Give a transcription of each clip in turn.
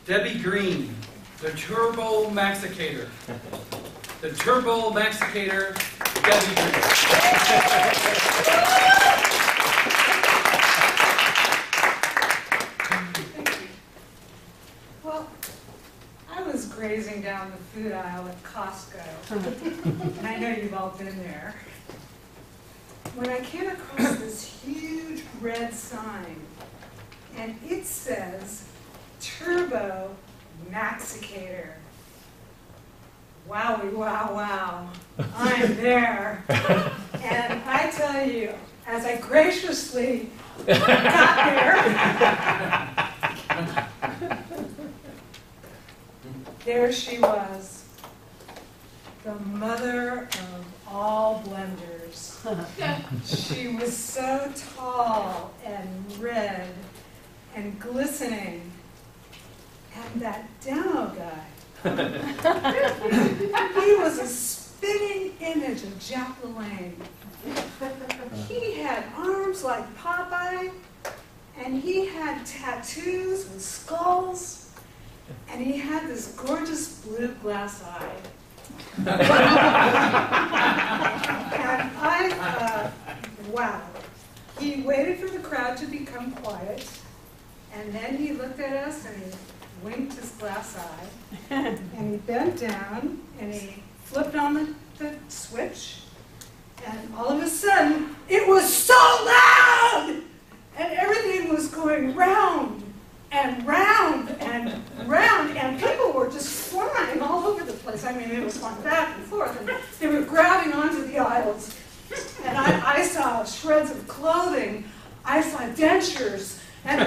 Debbie Green, the Turbo Maxicator. The Turbo Maxicator, Debbie Green. Well, I was grazing down the food aisle at Costco, and I know you've all been there, when I came across this huge red sign, and it says, Turbo Maxicator. Wowie, wow, wow. I'm there. And I tell you, as I graciously got there she was, the mother of all blenders. She was so tall and red and glistening. And that demo guy, he was a spitting image of Jack LaLanne. He had arms like Popeye, and he had tattoos with skulls, and he had this gorgeous blue glass eye. And I thought, wow. He waited for the crowd to become quiet, and then he looked at us and he winked his glass eye, and he bent down, and he flipped on the switch, and all of a sudden, it was so loud! And everything was going round, and round, and round, and people were just flying all over the place. I mean, it was going back and forth, and they were grabbing onto the aisles, and I saw shreds of clothing, I saw dentures, and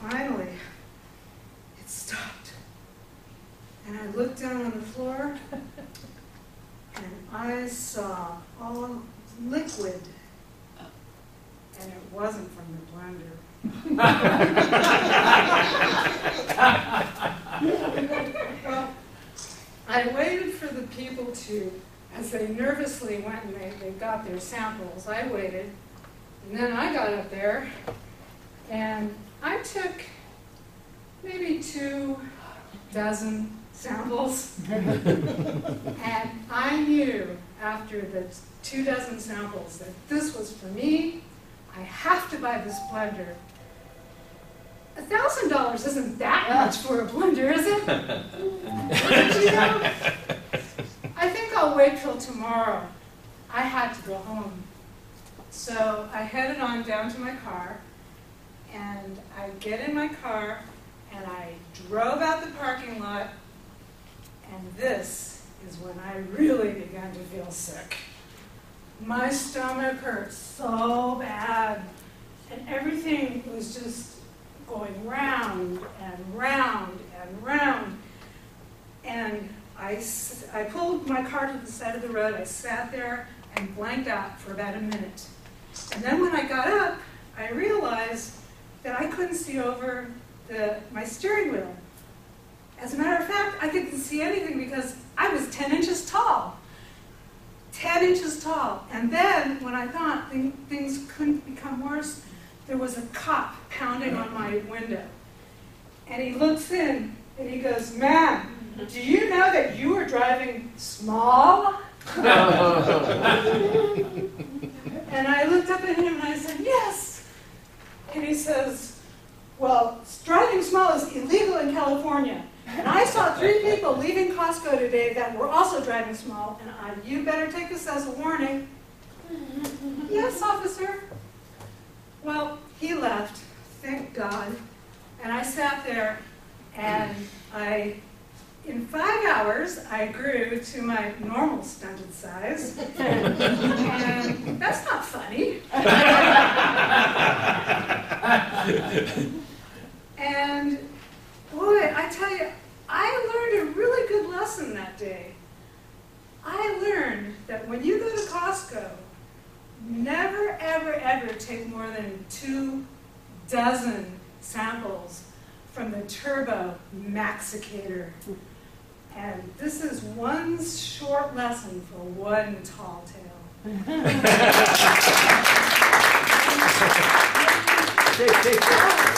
finally, it stopped. And I looked down on the floor, and I saw all liquid. And it wasn't from the blender. Well, I waited for the people to, as they nervously went and they got their samples, I waited. And then I got up there, and I took maybe 24 samples. And I knew after the 24 samples that this was for me. I have to buy this blender. $1,000 isn't that much for a blender, is it? But, you know, I think I'll wait till tomorrow. I had to go home. So I headed on down to my car, and I get in my car, and I drove out the parking lot, and this is when I really began to feel sick. My stomach hurt so bad, and everything was just going round and round and round. And I pulled my car to the side of the road, I sat there and blanked out for about a minute. And then when I got up, I realized that I couldn't see over my steering wheel. As a matter of fact, I couldn't see anything because I was 10 inches tall. 10 inches tall. And then, when I thought things couldn't become worse, there was a cop pounding on my window. And he looks in, and he goes, "Ma'am, do you know that you were driving small?" And I looked up at him, and I said, "Yes." And he says, "Well, driving small is illegal in California. And I saw 3 people leaving Costco today that were also driving small, and you better take this as a warning." "Yes, officer." Well, he left, thank God, and I sat there, and in 5 hours, I grew to my normal stunted size, and that's not funny. And boy, I tell you, I learned a really good lesson that day. I learned that when you go to Costco, never, ever, ever take more than 24 samples from the Turbo Maxicator. And this is one short lesson for one tall tale. Shake, shake, shake.